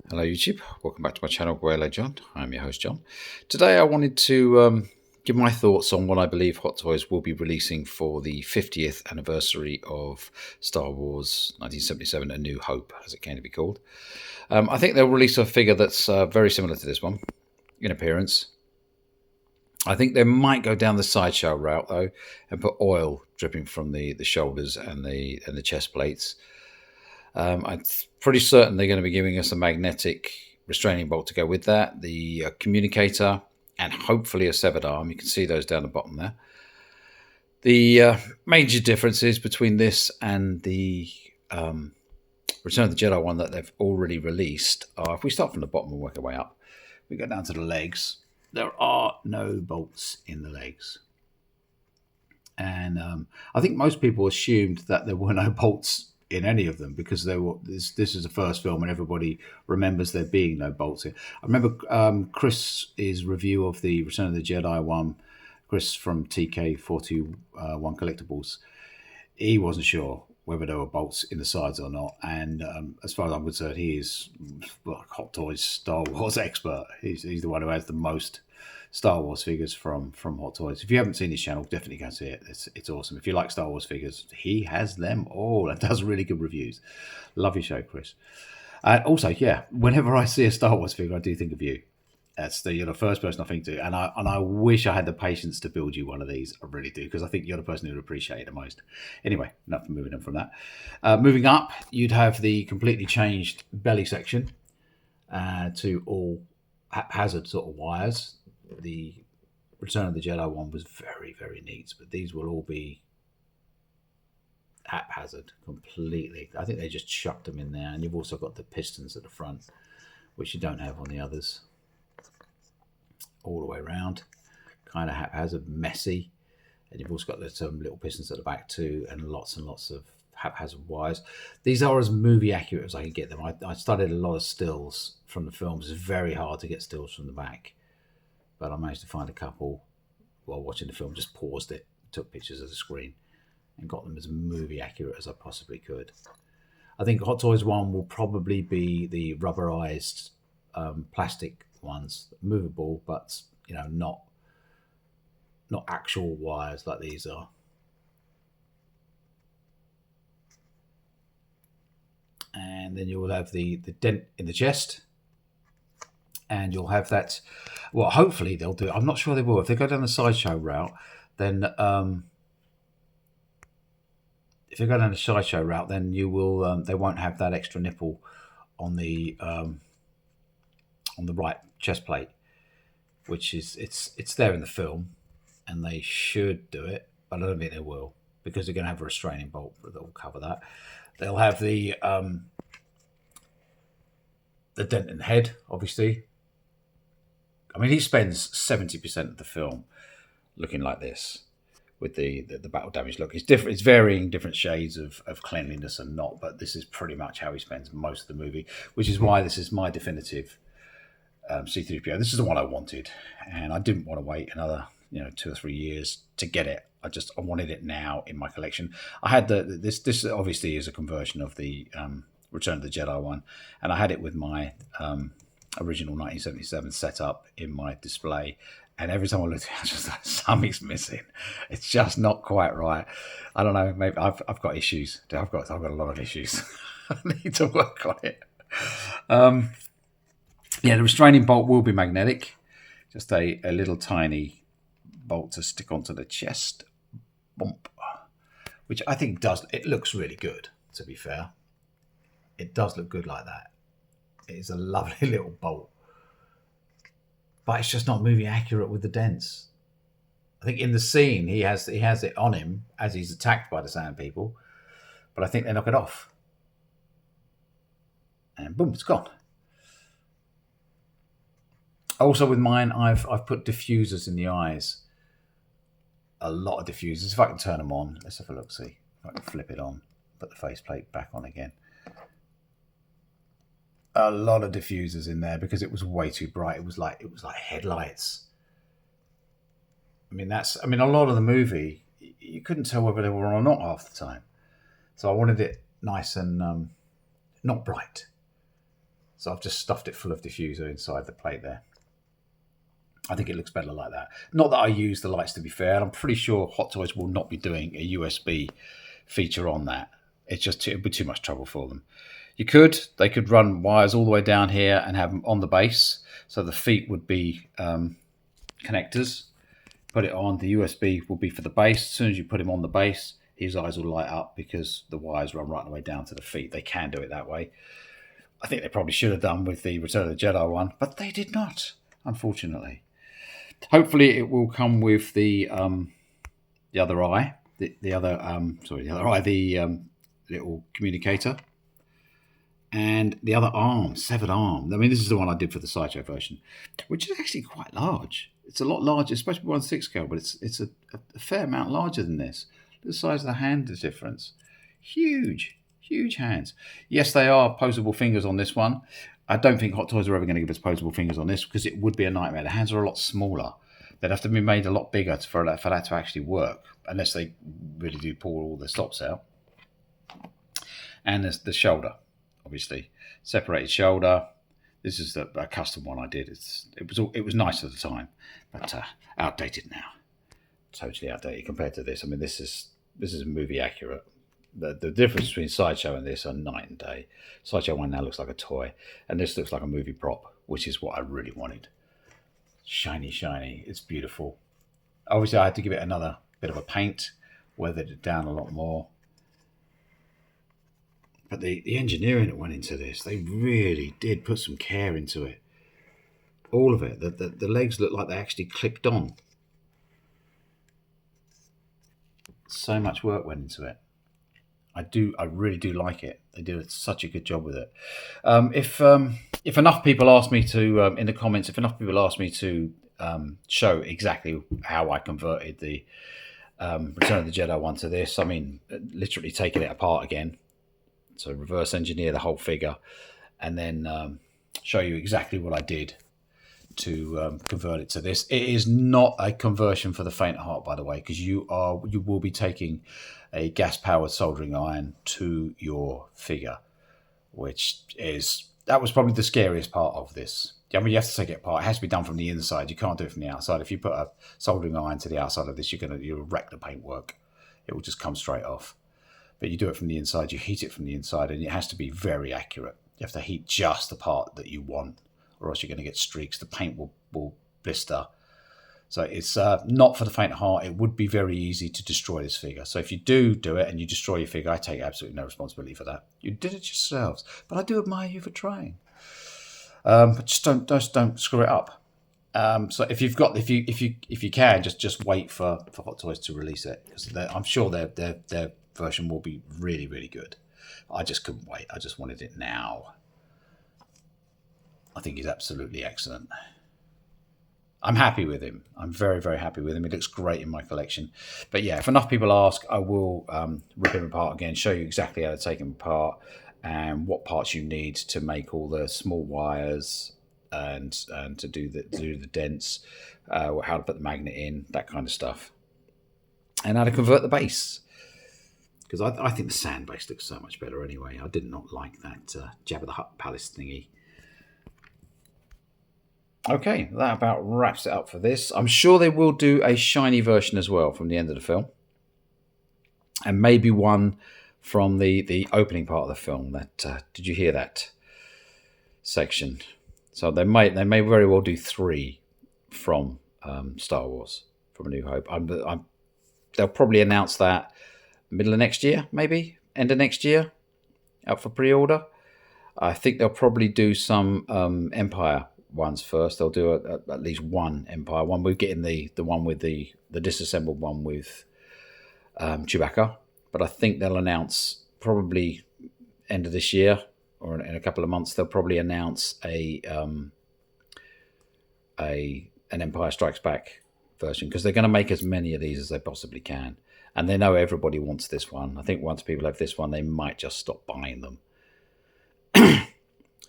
Hello YouTube, welcome back to my channel, Guelo John. I'm your host John. Today I wanted to give my thoughts on what I believe Hot Toys will be releasing for the 50th anniversary of Star Wars 1977 A New Hope, as it came to be called. I think they'll release a figure that's very similar to this one in appearance. I think they might go down the sideshow route though and put oil dripping from the shoulders and the chest plates. I'm pretty certain they're going to be giving us a magnetic restraining bolt to go with that, the communicator, and hopefully a severed arm. You can see those down the bottom there. The major differences between this and the Return of the Jedi one that they've already released are, if we start from the bottom and work our way up, we go down to the legs. There are no bolts in the legs. And I think most people assumed that there were no bolts in any of them because this is the first film and everybody remembers there being no bolts in. I remember Chris's review of the Return of the Jedi one, Chris from TK421 Collectibles, he wasn't sure whether there were bolts in the sides or not. And as far as I'm concerned, he is like Hot Toys Star Wars expert. He's the one who has the most Star Wars figures from Hot Toys. If you haven't seen his channel, definitely go see it. It's awesome. If you like Star Wars figures, he has them all and does really good reviews. Love your show, Chris. And also, yeah, whenever I see a Star Wars figure, I do think of you. You're the first person I think to, and I wish I had the patience to build you one of these. I really do, because I think you're the person who would appreciate it the most. Anyway, enough moving on from that. Moving up, you'd have the completely changed belly section to all haphazard sort of wires. The Return of the Jedi one was very, very neat, but these will all be haphazard completely. I think they just chucked them in there, and you've also got the pistons at the front, which you don't have on the others. All the way around, kind of haphazard, messy, and you've also got some little pistons at the back too, and lots of haphazard wires. These are as movie accurate as I can get them. I studied a lot of stills from the films. It's very hard to get stills from the back, but I managed to find a couple while watching the film. Just paused it, took pictures of the screen, and got them as movie accurate as I possibly could. I think Hot Toys one will probably be the rubberized plastic ones, movable, but not actual wires like these are. And then you will have the dent in the chest, and you'll have that. Well, hopefully they'll do it. I'm not sure they will. If they go down the sideshow route, then if they go down the sideshow route, then you will. They won't have that extra nipple on the right chest plate, which is it's there in the film, and they should do it, but I don't think they will, because they're going to have a restraining bolt that will cover that. They'll have the dent in the head, obviously. I mean, he spends 70% of the film looking like this, with the battle damage look. It's different. It's varying different shades of cleanliness and not, but this is pretty much how he spends most of the movie, which is why this is my definitive C-3PO. This is the one I wanted, and I didn't want to wait another 2 or 3 years to get it. I wanted it now in my collection. I had this obviously is a conversion of the Return of the Jedi one, and I had it with my original 1977 setup in my display, and every time I looked at it, I was just like, something's missing. It's just not quite right. I don't know, maybe I've got issues. I've got a lot of issues. I need to work on it. Yeah, the restraining bolt will be magnetic. Just a little tiny bolt to stick onto the chest bump, which I think it looks really good, to be fair. It does look good like that. It is a lovely little bolt, but it's just not movie accurate with the dents. I think in the scene he has it on him as he's attacked by the Sand People, but I think they knock it off, and boom, it's gone. Also with mine, I've put diffusers in the eyes. A lot of diffusers. If I can turn them on, let's have a look. See if I can flip it on. Put the faceplate back on again. A lot of diffusers in there because it was way too bright. It was like headlights. I mean, a lot of the movie you couldn't tell whether they were on or not half the time. So I wanted it nice and not bright. So I've just stuffed it full of diffuser inside the plate there. I think it looks better like that. Not that I use the lights, to be fair, and I'm pretty sure Hot Toys will not be doing a USB feature on that. It's just it'd be too much trouble for them. They could run wires all the way down here and have them on the base, so the feet would be connectors. Put it on, the USB will be for the base. As soon as you put him on the base, his eyes will light up because the wires run right the way down to the feet. They can do it that way. I think they probably should have done with the Return of the Jedi one, but they did not, unfortunately. Hopefully, it will come with the other eye, the little communicator, and the other arm, severed arm. I mean, this is the one I did for the Sideshow version, which is actually quite large. It's a lot larger, especially 1/6 scale, but it's a fair amount larger than this. The size of the hand is difference. Huge hands. Yes, they are posable fingers on this one. I don't think Hot Toys are ever going to give us posable fingers on this because it would be a nightmare. The hands are a lot smaller. They'd have to be made a lot bigger for that to actually work, unless they really do pull all the stops out. And there's the shoulder, obviously. Separated shoulder. This is a custom one I did. It was nice at the time, but outdated now. Totally outdated compared to this. I mean, this is movie accurate. The difference between Sideshow and this are night and day. Sideshow one now looks like a toy, and this looks like a movie prop, which is what I really wanted. Shiny. It's beautiful. Obviously, I had to give it another bit of a paint, weathered it down a lot more. But the engineering that went into this, they really did put some care into it. All of it. The legs look like they actually clicked on. So much work went into it. I really do like it. They did such a good job with it. If enough people ask me to in the comments, if enough people ask me to show exactly how I converted the Return of the Jedi one to this, I mean, literally taking it apart again. So reverse engineer the whole figure, and then show you exactly what I did to convert it to this. It is not a conversion for the faint of heart, by the way, because you will be taking a gas-powered soldering iron to your figure, that was probably the scariest part of this. I mean, you have to take it apart. It has to be done from the inside. You can't do it from the outside. If you put a soldering iron to the outside of this, you'll wreck the paintwork. It will just come straight off. But you do it from the inside. You heat it from the inside, and it has to be very accurate. You have to heat just the part that you want, or else you're going to get streaks. The paint will blister. So it's not for the faint of heart. It would be very easy to destroy this figure. So if you do it and you destroy your figure, I take absolutely no responsibility for that. You did it yourselves. But I do admire you for trying. But just don't screw it up. So if you can, just wait for Hot Toys to release it, because I'm sure their version will be really, really good. I just couldn't wait. I just wanted it now. I think he's absolutely excellent. I'm happy with him. I'm very, very happy with him. He looks great in my collection. But yeah, if enough people ask, I will rip him apart again, show you exactly how to take him apart and what parts you need to make all the small wires and to do the dents, how to put the magnet in, that kind of stuff, and how to convert the base. Because I think the sand base looks so much better anyway. I did not like that Jabba the Hutt Palace thingy. Okay, that about wraps it up for this. I'm sure they will do a shiny version as well from the end of the film. And maybe one from the opening part of the film. That did you hear that section? So they may very well do 3 from Star Wars, from A New Hope. They'll probably announce that middle of next year, maybe end of next year, up for pre-order. I think they'll probably do some Empire ones first. They'll do at least one Empire one. We're getting the one with the disassembled one with Chewbacca, but I think they'll announce probably end of this year or in a couple of months. They'll probably announce an Empire Strikes Back version, because they're going to make as many of these as they possibly can, and they know everybody wants this one. I think once people have this one, they might just stop buying them.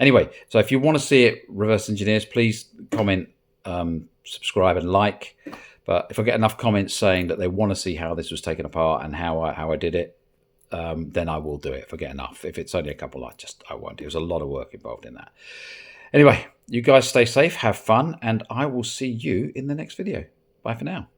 Anyway, so if you want to see it reverse engineers, please comment, subscribe and like. But if I get enough comments saying that they want to see how this was taken apart and how I did it, then I will do it if I get enough. If it's only a couple, I won't. There's a lot of work involved in that. Anyway, you guys stay safe, have fun, and I will see you in the next video. Bye for now.